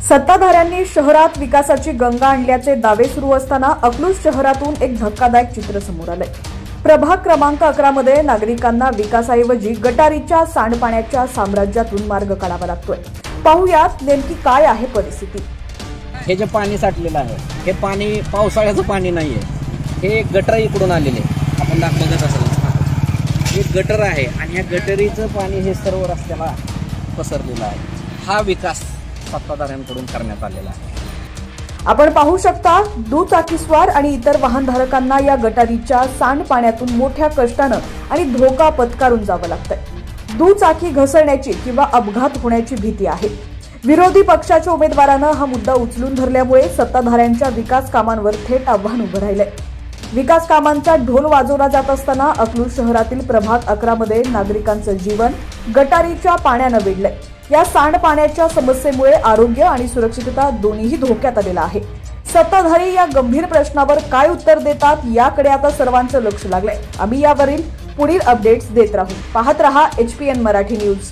सत्ताधाऱ्यांनी शहरात विकासाची गंगा आणल्याचे दावे सुरू असताना अकलूज शहरातून एक धक्कादायक चित्र समोर आलंय। प्रभाग क्रमांक 11 मध्ये नागरिकांना विकासाऐवजी गटारीच्या सांडपाण्याच्या साम्राज्यातून मार्ग काढावा लागतोय। पाहूयात नेमकी काय आहे परिस्थिती। हे जे पाणी साठलेलं आहे हे पाणी पावसाळ्याचं पाणी नाहीये, हे गटर इकडून आलेले आपण दाखवत असेल। हे गटर आहे आणि या गटरीचं पाणी हे सर्व रस्त्याला पसरलेलं आहे। हा विकास सत्ताधाऱ्यांकडून करण्यात आलेला आहे। आपण पाहू शकता दुचाकीस्वार आणि इतर वाहनधारकांना या गटारीच्या सांडपाण्यातून मोठ्या कष्टानं आणि धोका पत्करून जावं लागतंय। दुचाकी घसरण्याची किंवा अपघात होण्याची भीती आहे। विरोधी पक्षाच्या उमेदवारानं हा मुद्दा उचलून धरल्यामुळे सत्ताधाऱ्यांच्या विकास कामांवर थेट आव्हान उभं राहिलंय। विकास कामांचा ढोल वाजवला जात असताना अकलूज शहरातील प्रभाग 11 मध्ये नागरिकांचं जीवन गटारीच्या पाण्यानं वेढलंय। या सांडपाण्याच्या समस्येमुळे आरोग्य आणि सुरक्षितता दोन्हीही धोक्यात आलेला आहे। सत्ताधारी या गंभीर प्रश्नावर काय उत्तर देतात याकडे आता सर्वांचं लक्ष लागलंय। आम्ही यावरील पुढील अपडेट्स देत राहू। पाहत रहा HPN मराठी न्यूज।